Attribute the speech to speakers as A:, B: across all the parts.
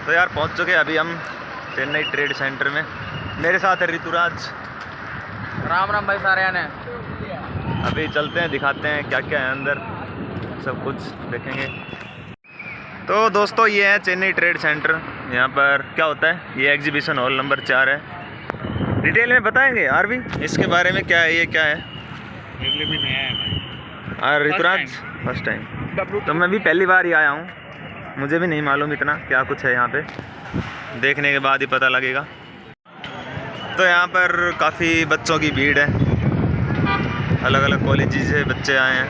A: तो यार पहुंच चुके अभी हम चेन्नई ट्रेड सेंटर में। मेरे साथ है ऋतुराज।
B: राम राम भाई सारे ने।
A: अभी चलते हैं, दिखाते हैं क्या क्या है अंदर, सब कुछ देखेंगे। तो दोस्तों ये है चेन्नई ट्रेड सेंटर। यहाँ पर क्या होता है, ये एग्जीबिशन हॉल नंबर 4 है। डिटेल में बताएंगे आरवी इसके बारे में, क्या है ये, क्या है।
B: भी नया है भाई।
A: और ऋतुराज फर्स्ट टाइम, तो मैं भी पहली बार ही आया हूँ, मुझे भी नहीं मालूम इतना क्या कुछ है यहाँ पे, देखने के बाद ही पता लगेगा। तो यहाँ पर काफ़ी बच्चों की भीड़ है, अलग अलग कॉलेज से बच्चे आए हैं।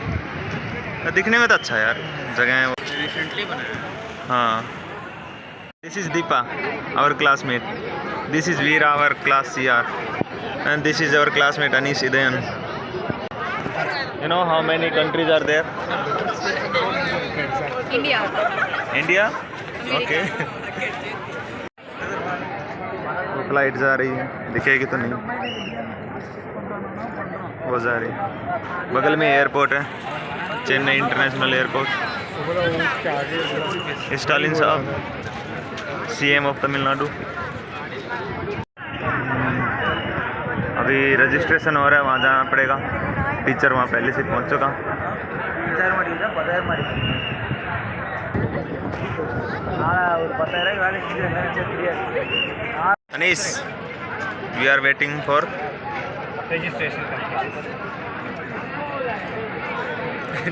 A: दिखने में तो अच्छा है यार, जगह है वो
B: रिसेंटली बनाया है।
A: हाँ। This is Deepa our classmate, this is Veer our class CR, and this is our classmate Anish Idayan. You know how many countries are there?
C: India.
A: India? Okay. वो फ्लाइट जा रही है, दिखेगी तो नहीं, वो जा रही है। बगल में एयरपोर्ट है, चेन्नई इंटरनेशनल एयरपोर्ट। स्टालिन साहब CM ऑफ तमिलनाडु। अभी रजिस्ट्रेशन हो रहा है, वहाँ जाना पड़ेगा। टीचर वहाँ पहले से पहुँच चुका। Anis, we are waiting for
B: registration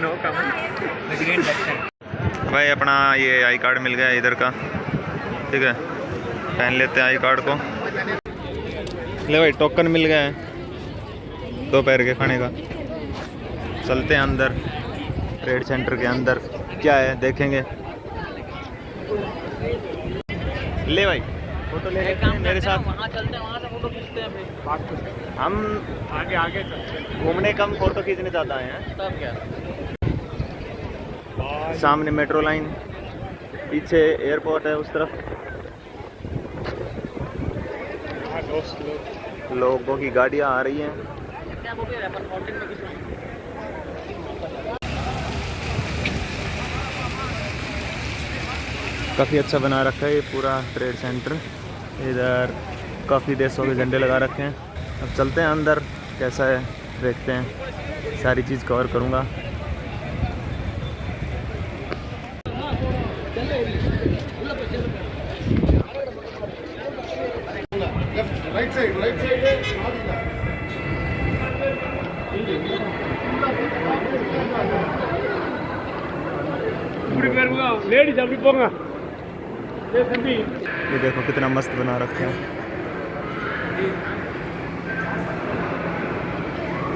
B: no
A: भाई। अपना ये आई कार्ड मिल गया इधर का, ठीक है, पहन लेते हैं आई कार्ड को। ले भाई, टोकन मिल गया है दोपहर के खाने का। चलते हैं अंदर, ट्रेड सेंटर के अंदर क्या है देखेंगे। ले भाई, फोटो ले लेते हैं मेरे साथ।
B: वहाँ चलते हैं, वहाँ से फोटो खींचते हैं फिर।
A: हम
B: आगे आगे चलते हैं।
A: घूमने कम फोटो खींचने ज़्यादा आए हैं।
B: तब क्या,
A: सामने मेट्रो लाइन, पीछे एयरपोर्ट है उस तरफ। लोगों की गाड़ियाँ आ रही हैं।
B: क्या बोल रहे हैं फाउंटेन में किसी
A: काफ़ी अच्छा बना रखा है ये पूरा ट्रेड सेंटर। इधर काफ़ी देशों के झंडे लगा रखे हैं। अब चलते हैं अंदर, कैसा है देखते हैं, सारी चीज़ कवर करूँगा। ये देखो कितना मस्त बना रखा है,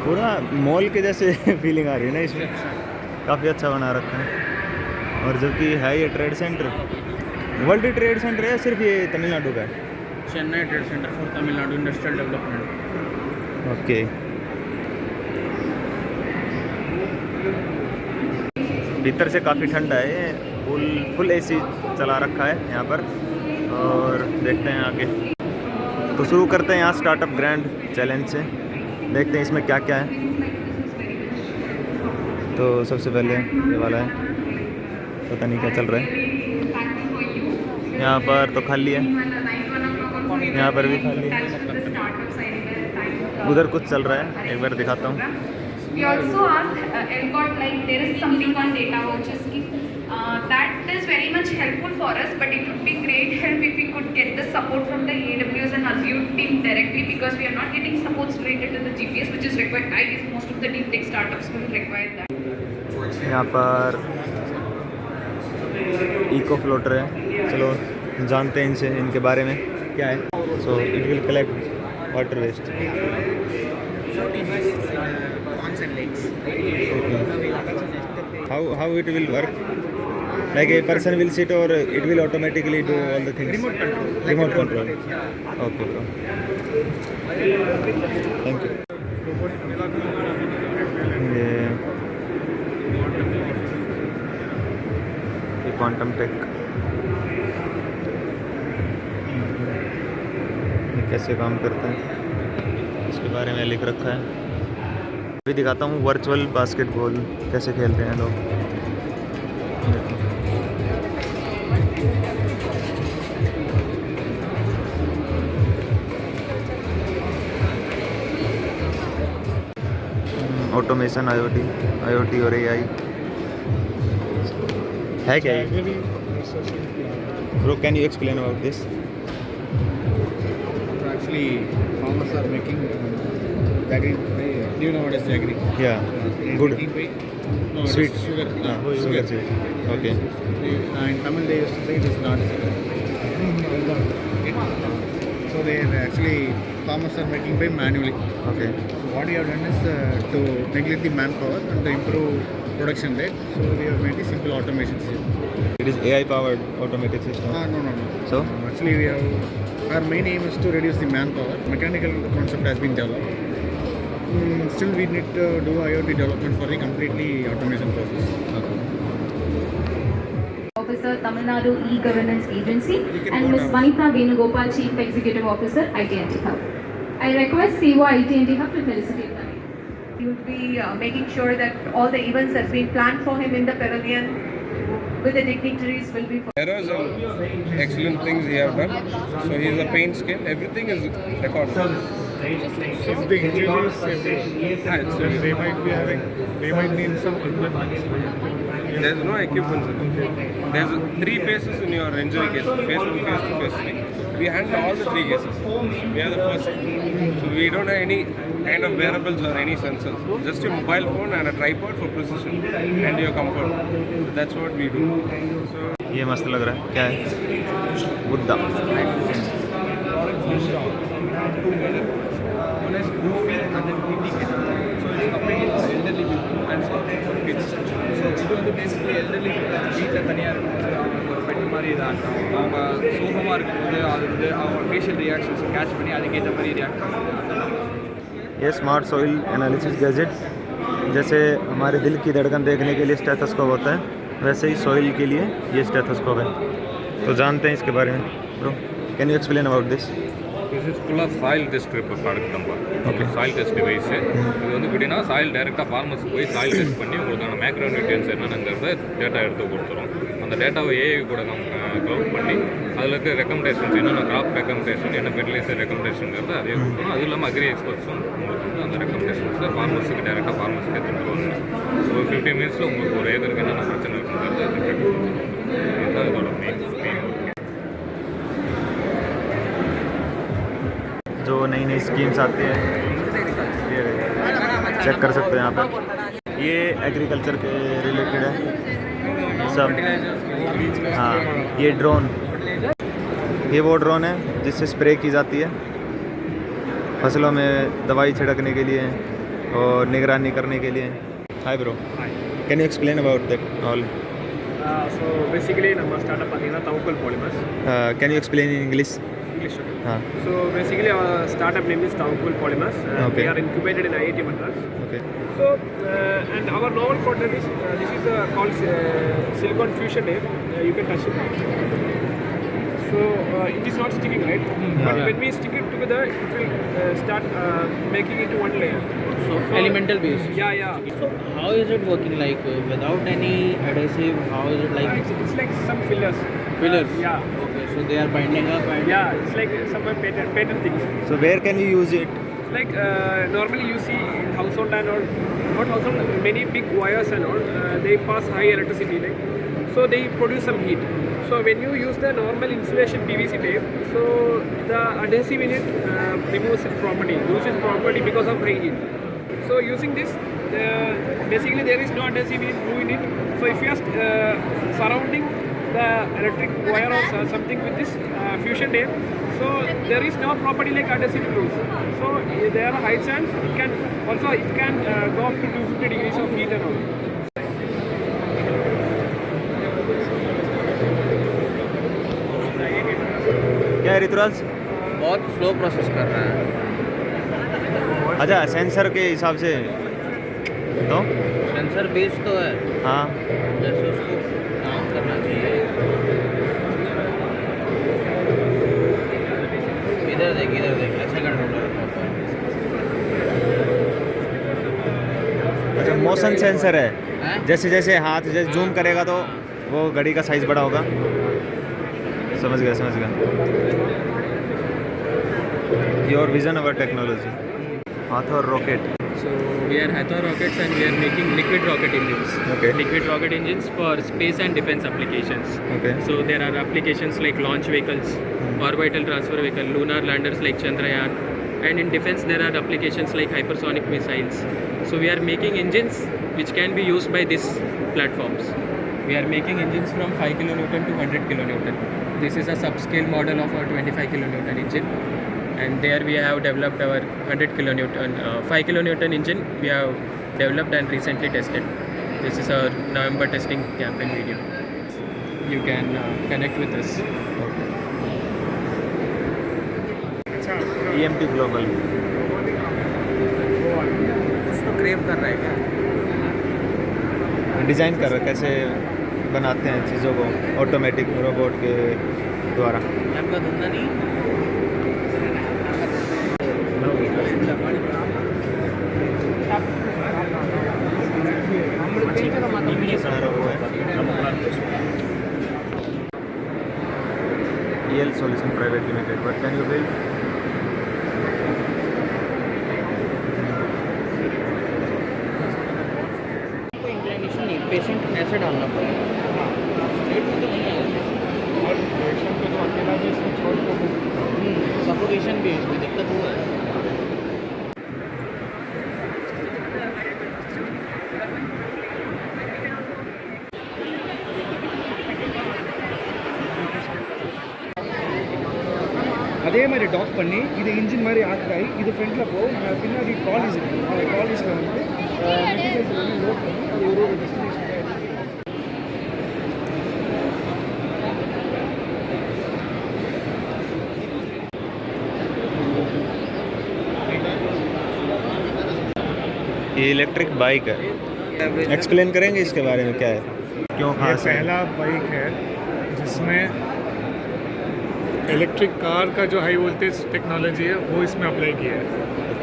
A: पूरा मॉल के जैसे फीलिंग आ रही है ना इसमें। काफ़ी अच्छा बना रखा है। और जबकि है ये trade centre, world trade centre है, सिर्फ ये तमिलनाडु का है।
B: Chennai trade centre for Tamil Nadu industrial development.
A: Okay. भीतर से काफ़ी ठंडा है, ये फुल AC चला रखा है यहाँ पर। और देखते हैं आगे, तो शुरू करते हैं यहाँ स्टार्टअप ग्रैंड चैलेंज से, देखते हैं इसमें क्या क्या है। तो सबसे पहले ये वाला है, पता नहीं क्या चल रहा है यहाँ पर, तो खाली है, यहाँ पर भी खाली है, उधर कुछ चल रहा है, एक बार दिखाता हूँ।
C: We also asked ELCOT, like there is something on data vouchers. That is very much helpful for us, but it would be great help if we could get the support from the AWS and Azure team directly, because we are not getting supports related to the GPS, which is required. I guess most of the deep tech startups will require that.
A: यहाँ पर eco floater है, चलो जानते हैं इनसे, इनके बारे में क्या है। So it will collect water waste. How it will work? Like a person will sit, or it will automatically do all the things? Remote control. Remote control. Okay, bro. Thank you. ये quantum take, ये कैसे काम करता है इसके बारे में लिख रखा है। अभी दिखाता हूँ वर्चुअल बास्केटबॉल कैसे खेलते हैं लोग। ऑटोमेशन, IoT और AI है क्या ये? Bro can you explain about this?
B: Actually, farmers are making jaggery. Do you know what is jaggery?
A: या good
B: Making pay? No, it is
A: Sweet.
B: sugar.
A: Sugar sweet okay
B: In Tamil they used to say it is not sugar. So they are actually farmers are making pay manually.
A: Okay
B: So what we have done is to neglect the manpower and to improve production rate. So we have made a simple automation system.
A: It is AI powered automatic system.
B: No.
A: So
B: Actually, we have our main aim is to reduce the manpower. Mechanical concept has been developed. Still, we need to do IoT development for the completely automation process.
D: Officer, Tamil Nadu E-Governance Agency, and Ms. Vanitha Venugopal, Chief Executive Officer, IT&T Hub. I request CEO IT&T Hub to felicitate them.
E: He would be making sure that all the events that's been planned for him in the pavilion with the dignitaries will be.
F: There are some excellent things he have done. So he is a paint scale. Everything is recorded.
B: If the engineers say they might need some equipment.
F: There is no equipment. There is 3 phases in your injury case. Phase 1, phase 2, phase 3. We handle all the 3 cases. We are the first. So we don't have any kind of wearables or any sensors. Just your mobile phone and a tripod for precision and your comfort. So that's what we do. So
A: ये मस्त लग रहा है, क्या है? Buddha
G: One is goofy and then PT kit. So it's completely for elderly people and for kids. So இது வந்து basically elderly people வீட்டில் தனியாக இருக்கும்போது அவங்களுக்கு ஒரு பெட் மாதிரி இதாகட்டும், அவங்க சோகமாக இருக்கும்போது அது வந்து அவங்க ஃபேஷியல் ரியாக்ஷன்ஸை கேட்ச் பண்ணி அதுக்கேற்ற மாதிரி ரியாக்ட் பண்ணுறது அந்த மாதிரி.
A: ये स्मार्ट सॉइल एनालिसिस गैजेट, जैसे हमारे दिल की धड़कन देखने के लिए स्टेथोस्कोप होता है, वैसे ही सॉइल के लिए ये स्टेथोस्कोप है। तो जानते हैं इसके बारे में। Bro can you explain about this?
H: This is full of soil test strip product number.
A: Okay.
H: Soil test device. இது வந்து எப்படின்னா சாயில் டைரெக்டாக ஃபார்மர்ஸ்க்கு போய் சாயில் டெஸ்ட் பண்ணி உங்களுக்கான மேக்ரோ நியூட்ரியன்ஸ் என்னென்னங்கிறத டேட்டா எடுத்து கொடுத்துரும். அந்த டேட்டாவை AI கூட க்ளவுட் பண்ணி அதில் இருக்க ரெக்கமெண்டேஷன்ஸ் என்னென்ன கிராப் ரெக்கமெண்டேஷன், என்ன ஃபெர்டிலைசர் ரெக்கமெண்டேஷன்ங்கிறத அதே கொடுக்கணும். அதுவும் இல்லாமல் அக்ரி எக்ஸ்பர்ட்ஸும் உங்களுக்கு வந்து அந்த ரெக்கமெண்டேஷன்ஸை ஃபார்மர்ஸுக்கு டேரெக்டாக ஃபார்மர்ஸ்க்கு எடுத்துகிட்டு வருவாங்க. ஸோ 15 மினிட்ஸில் உங்களுக்கு ஒரு ஏக்கருக்கு என்னென்ன பிரச்சனை இருக்குங்கிறத இதுதான் இதோட மெயின்
A: जो नई नई स्कीम्स आती हैं ये चेक कर सकते हैं यहाँ पर। ये एग्रीकल्चर के रिलेटेड है सब। हाँ ये ड्रोन, ये वो ड्रोन है जिससे स्प्रे की जाती है फसलों में दवाई छिड़कने के लिए और निगरानी करने के लिए। Hi bro, can you explain about that all?
G: So basically நம்ம ஸ்டார்ட் பார்த்தீங்கன்னா Thawakkul Polymers.
A: Can you explain in English?
G: English.
A: हाँ
G: So basically our startup name is Thawakkul Polymers.
A: Okay.
G: We are incubated in IIT Madras.
A: Okay
G: So and our novel product is this is called silicon fusion tape. You can touch it. So it is not sticking, right? But when we stick it together, it will start making it one layer.
B: So elemental base.
G: Yeah.
B: So how is it working? Like without any adhesive, how is it like?
G: It's like some fillers.
B: Fillers.
G: Yeah.
B: Okay, so they are binding up and.
G: Yeah, it's like some patent things.
A: So where can you use it?
G: Like normally you see in household and all, not household, many big wires and all, they pass high electricity, like, so they produce some heat. So when you use the normal insulation PVC tape, so the adhesive in it removes its property, loses property because of high heat. So using this, basically there is no adhesive in it. So if you are surrounding the electric wire or something with this fusion tape, so there is no property like adhesive lose. So there are high chance it can go up to 250 degrees of heat and all.
A: क्या है ऋतुराज?
B: बहुत slow process कर रहा है।
A: अच्छा sensor के हिसाब से तो
B: सेंसर बेस तो है,
A: हाँ
B: जैसे उसको काम करना चाहिए। इधर देख ऐसे कंट्रोल है।
A: अच्छा मोशन सेंसर है,
B: हैं?
A: जैसे जैसे हाथ जैसे जूम करेगा तो वो घड़ी का साइज बड़ा होगा। समझ गया योर विजन अवर टेक्नोलॉजी हाथ और rocket.
I: So we are Hathor Rockets and we are making liquid rocket engines.
A: Okay.
I: Liquid rocket engines for space and defense applications.
A: Okay.
I: So there are applications like launch vehicles, orbital transfer vehicle, lunar landers like Chandrayaan, and in defense there are applications like hypersonic missiles. So we are making engines which can be used by these platforms. We are making engines from 5 kilonewton to 100 kilonewton. This is a subscale model of our 25 kilonewton engine, and there we have developed our 100 kilonewton 5 kilonewton engine we have developed and recently tested. This is our November testing campaign video. You can connect with us.
A: EMT global
B: कुछ तो crave कर रहा है क्या?
A: Design कर रहा है, कैसे बनाते हैं चीज़ों को ऑटोमेटिक रोबोट के द्वारा।
B: आपका धंधा नहीं
A: EL Solution Private Limited. What can you build?
B: Inclination नहीं, पेशेंट ऐसे डालना पड़ेगा। और पेशेंट को तो अकेला भी इसमें छोड़ को सफोकेशन भी है, इसमें दिक्कत हुआ है। அதே மாதிரி டாக் பண்ணி இது இன்ஜின் மாதிரி ஆக்காய் இது ஃப்ரண்ட்டில் போகும், பின்னாடி ட்ராலிஸ் இருக்குது, அந்த ட்ராலிஸில் வந்து மெட்டீரியல்ஸ் வந்து லோட் பண்ணி அது ஒரு டெஸ்டினேஷன்
A: ये इलेक्ट्रिक बाइक है, एक्सप्लेन करेंगे इसके बारे में, क्या है, क्यों
J: ये
A: खास है?
J: पहला बाइक है जिसमें इलेक्ट्रिक कार का जो हाई वोल्टेज टेक्नोलॉजी है वो इसमें अप्लाई किया है,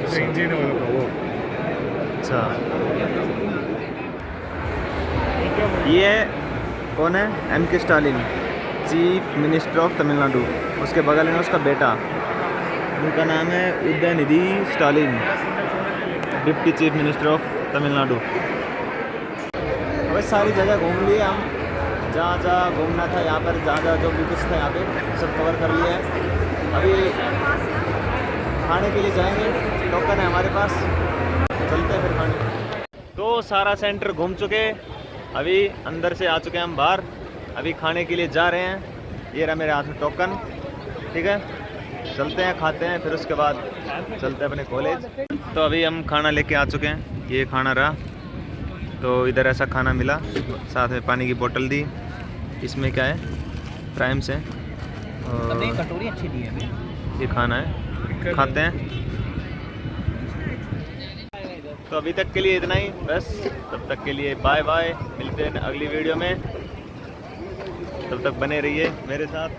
J: जो इंजन है वो वो।
A: अच्छा, ये कौन है? M.K. Stalin, chief minister of Tamil Nadu. उसके बगल में उसका बेटा, उनका नाम है Udhayanidhi Stalin, deputy chief minister of Tamil Nadu. अबे सारी जगह घूम लिए हम, जहाँ जहाँ घूमना था यहाँ पर, जहाँ जहाँ जो भी कुछ था यहाँ पे सब कवर कर लिया है। अभी खाने के लिए जाएंगे, टोकन है हमारे पास, चलते हैं फिर खाने। तो सारा सेंटर घूम चुके, अभी अंदर से आ चुके हैं हम बाहर, अभी खाने के लिए जा रहे हैं। ये रहा मेरे हाथ में टोकन, ठीक है, चलते हैं खाते हैं, फिर उसके बाद चलते हैं अपने कॉलेज। तो अभी हम खाना लेके आ चुके हैं, ये खाना रहा। तो इधर ऐसा खाना मिला, साथ में पानी की बोतल दी, इसमें क्या है, प्राइम्स है, और
B: कटोरी अच्छी दी है,
A: ये खाना है, खाते हैं। तो अभी तक के लिए इतना ही बस, तब तक के लिए बाय बाय, मिलते हैं अगली वीडियो में, तब तक बने रहिए मेरे साथ।